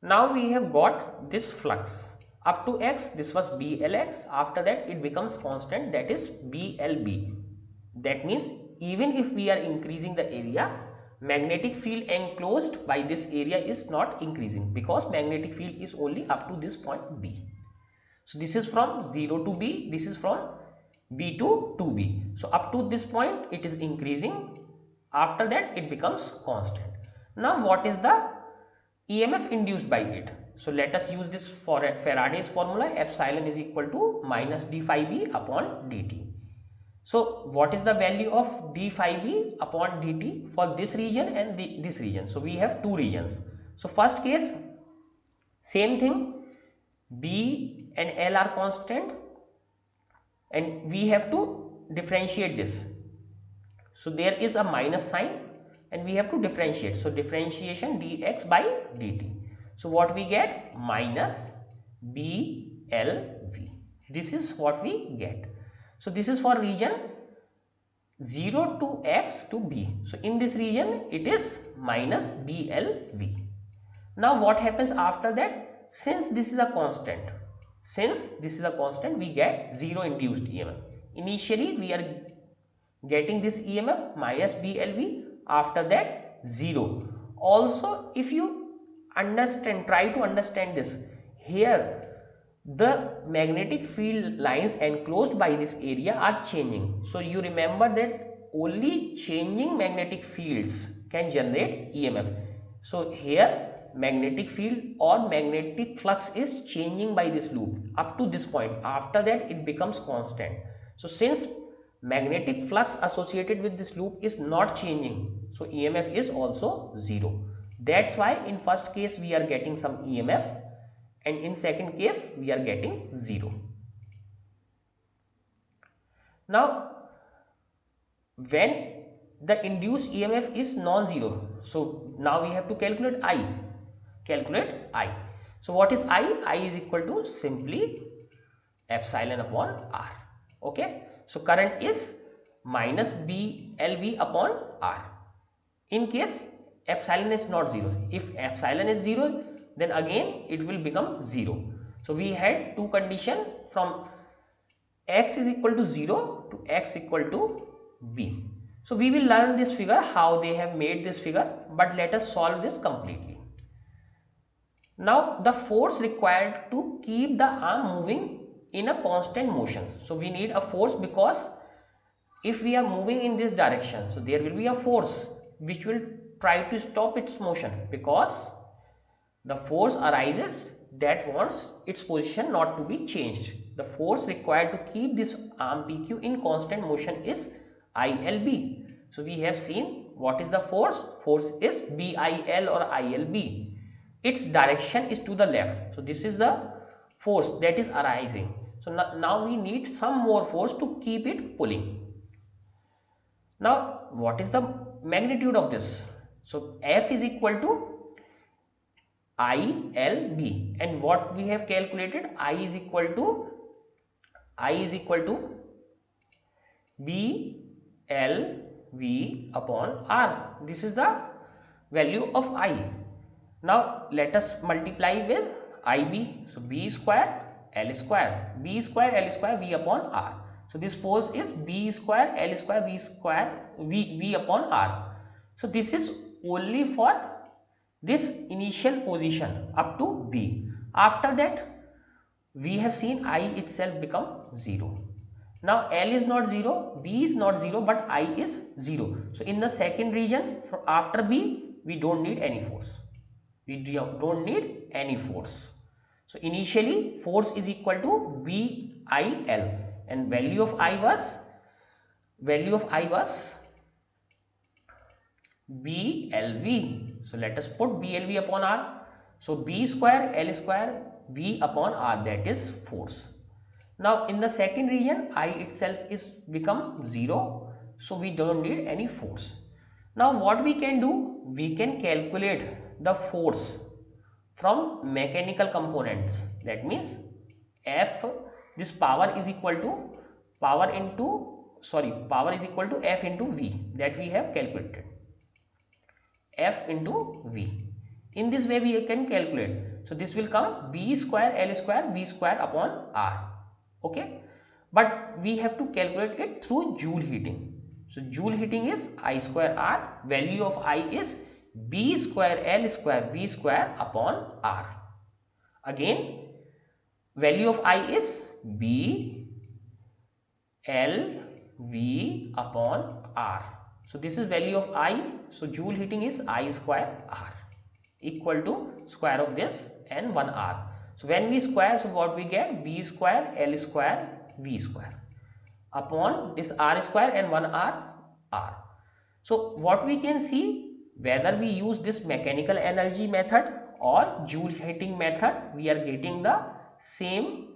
Now we have got this flux up to x. This was BLX. After that it becomes constant, that is BLB. That means even if we are increasing the area, magnetic field enclosed by this area is not increasing, because magnetic field is only up to this point B. So this is from 0 to B, this is from B to 2B. So up to this point it is increasing, after that it becomes constant. Now what is the EMF induced by it? So let us use this for Faraday's formula, epsilon is equal to minus d phi b upon dt. So what is the value of d phi b upon dt for this region and this region? So we have two regions. So first case, same thing, B and L are constant and we have to differentiate this. So there is a minus sign and we have to differentiate. So differentiation dx by dt. So what we get? Minus BLV. This is what we get. So this is for region 0 to x to B. So in this region it is minus BLV. Now what happens after that? Since this is a constant, we get 0 induced EMF. Initially we are getting this EMF minus BLV, after that 0. Also if you try to understand this, here the magnetic field lines enclosed by this area are changing. So you remember that only changing magnetic fields can generate EMF. So here magnetic field or magnetic flux is changing by this loop up to this point, after that it becomes constant. So since magnetic flux associated with this loop is not changing, so EMF is also 0. That's why in first case we are getting some EMF and in second case we are getting 0. Now when the induced EMF is non-zero, so now we have to calculate I. So what is I? I is equal to simply epsilon upon R. Okay, so current is minus BLV upon R. In case epsilon is not 0, if epsilon is 0, then again it will become 0. So we had two conditions, from x is equal to 0 to x equal to B. So we will learn this figure, how they have made this figure, but let us solve this completely. Now the force required to keep the arm moving in a constant motion. So we need a force, because if we are moving in this direction, so there will be a force which will try to stop its motion, because the force arises that wants its position not to be changed. The force required to keep this arm PQ in constant motion is ILB. So we have seen what is the force. Force is BIL or ILB. Its direction is to the left. So this is the force that is arising. So now we need some more force to keep it pulling. Now what is the magnitude of this? So F is equal to ILB, and what we have calculated, I is equal to BLV upon R. This is the value of I. Now let us multiply with IB. So B square L square, B square L square V upon R. So this force is B square L square V upon R. So this is only for this initial position up to B. After that we have seen I itself become 0. Now L is not 0, B is not 0, but I is 0. So in the second region after B, we don't need any force. We don't need any force. So initially force is equal to BIL, and value of I was BLV. So let us put BLV upon R. So B square L square V upon R, that is force. Now in the second region I itself is become 0, so we don't need any force. Now what we can do, we can calculate the force from mechanical components. That means F, this power is equal to power is equal to F into V, that we have calculated. F into V. In this way we can calculate. So this will come B square L square V square upon R. Okay, but we have to calculate it through Joule heating. So Joule heating is I square R, value of I is B square L square V square upon R. Again, value of I is B L V upon R. So this is value of I. So Joule heating is I square R equal to square of this and 1 R. So when we square, so what we get? B square L square V square upon this R square and 1 R. So what we can see, whether we use this mechanical energy method or Joule heating method, we are getting the same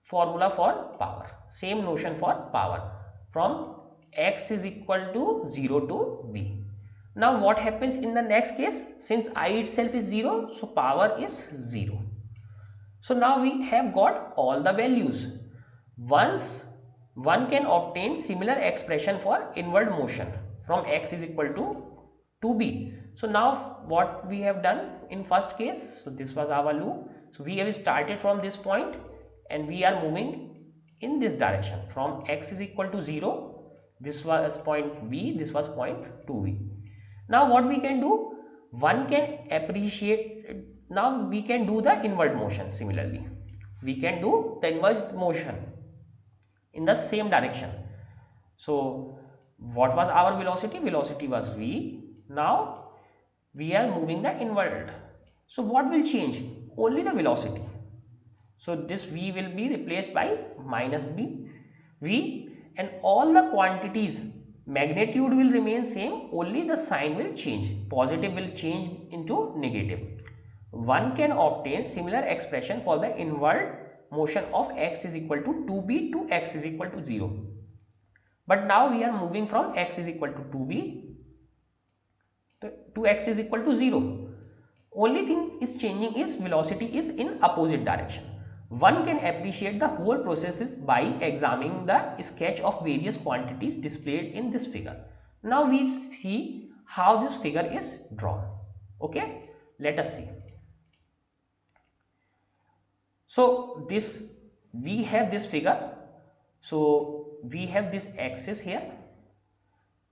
formula for power, same notion for power, from X is equal to 0 to B. Now what happens in the next case? Since I itself is 0, so power is 0. So now we have got all the values. Once one can obtain similar expression for inward motion from X is equal to 2B. So now what we have done in first case, so this was our loop. So we have started from this point and we are moving in this direction from X is equal to 0. This was point B, this was point 2B. Now what we can do, one can appreciate, now we can do the inward motion. Similarly we can do the inward motion in the same direction. So what was our velocity? Velocity was V. Now we are moving the inward. So what will change? Only the velocity. So this V will be replaced by minus V, and all the quantities, magnitude will remain same, only the sign will change. Positive will change into negative. One can obtain similar expression for the inward motion of X is equal to 2B to X is equal to 0. But now we are moving from X is equal to 2B to X is equal to 0. Only thing is changing is velocity is in opposite direction. One can appreciate the whole process by examining the sketch of various quantities displayed in this figure. Now we see how this figure is drawn. Okay, let us see. So this, we have this figure. So we have this axis here.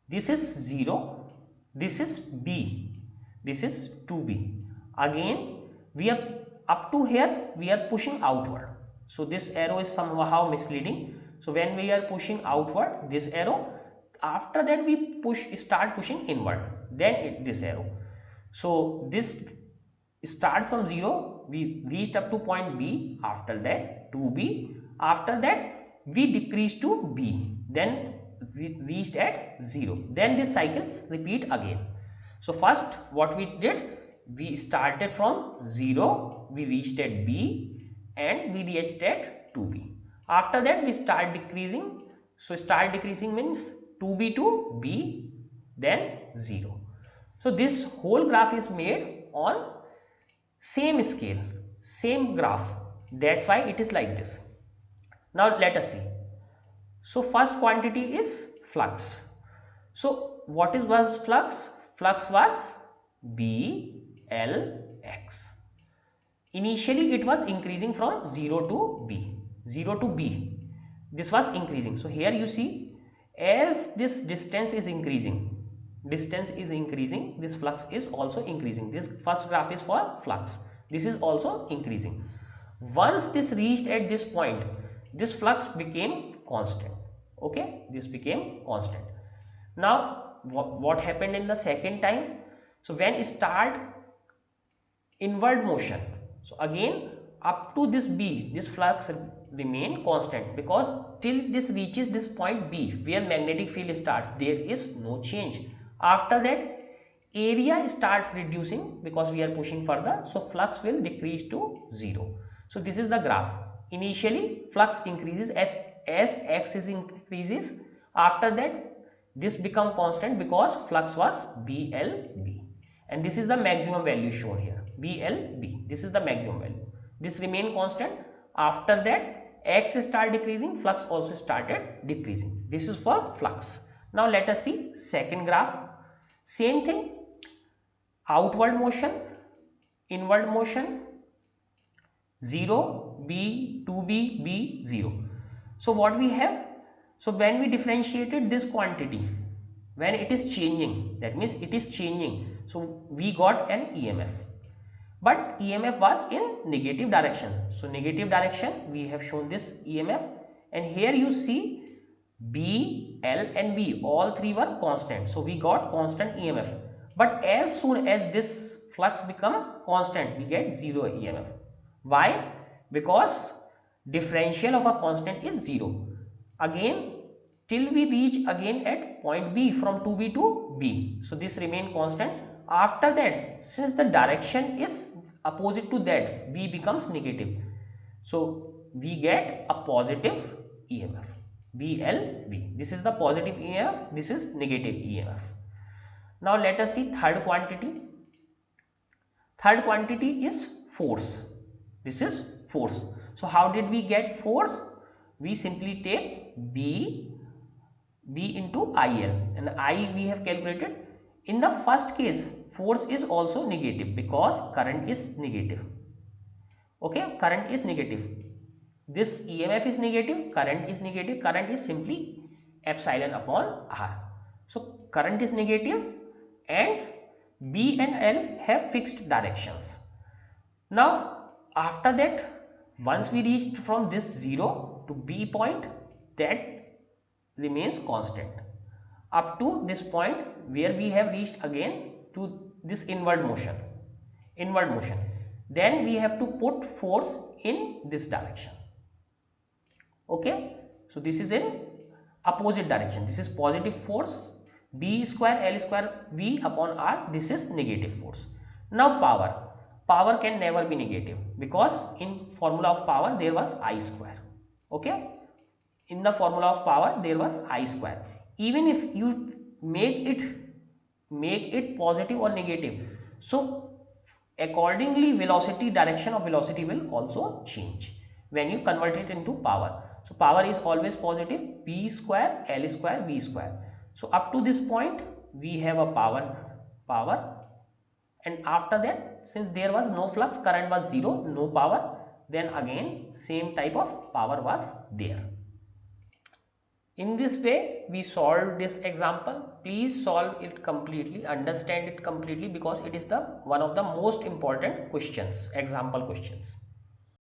This is 0. This is B. This is 2B. Again we are up to here, we are pushing outward. So this arrow is somehow misleading. So when we are pushing outward, this arrow, after that we start pushing inward, then this arrow. So this starts from 0, we reached up to point B, after that 2B, after that we decreased to B, then we reached at 0, then this cycles repeat again. So first what we did, we started from 0, we reached at B and we reached at 2B. After that we start decreasing. So start decreasing means 2B to B, then 0. So this whole graph is made on same scale, same graph. That's why it is like this. Now let us see. So first quantity is flux. So what was flux? Flux was BLX. Initially it was increasing from 0 to B. 0 to B. This was increasing. So here you see, as this distance is increasing, this flux is also increasing. This first graph is for flux. This is also increasing. Once this reached at this point, this flux became constant. Okay, this became constant. Now what happened in the second time? So when it start inward motion, so again up to this B, this flux remain constant, because till this reaches this point B where magnetic field starts, there is no change. After that area starts reducing because we are pushing further, so flux will decrease to 0. So this is the graph. Initially flux increases as X is increases. After that this become constant because flux was BLB, and this is the maximum value shown here, BLB. This is the maximum value. This remain constant. After that X start decreasing, flux also started decreasing. This is for flux. Now let us see second graph. Same thing. outward motion, inward motion, 0, B, 2B, B, 0. So what we have? So when we differentiated this quantity, when it is changing, that means it is changing. So we got an EMF. But EMF was in negative direction. So negative direction, we have shown this EMF, and here you see B, L and V, all three were constant. So we got constant EMF. But as soon as this flux become constant, we get 0 EMF. Why? Because differential of a constant is 0. Again, till we reach again at point B, from 2B to B. So this remain constant. After that, since the direction is opposite to that, V becomes negative. So we get a positive EMF, BLV. This is the positive EMF, this is negative EMF. Now let us see third quantity. Third quantity is force. This is force. So how did we get force? We simply take B into IL, and I we have calculated. In the first case, force is also negative because current is negative. Okay, current is negative. This EMF is negative, current is negative. Current is simply epsilon upon R. So current is negative and B and L have fixed directions. Now after that, once we reached from this 0 to B point, that remains constant up to this point where we have reached again to this inward motion. Then we have to put force in this direction. Okay, so this is in opposite direction. This is positive force, B square L square V upon R. This is negative force. Now power can never be negative because in formula of power there was I square. Okay, in the formula of power there was I square. Even if you make it positive or negative, so accordingly velocity, direction of velocity will also change when you convert it into power. So power is always positive, B square L square V square. So up to this point we have a power, and after that, since there was no flux, current was 0, no power, then again same type of power was there. In this way we solved this example. Please solve it completely, understand it completely, because it is the one of the most important questions, example questions.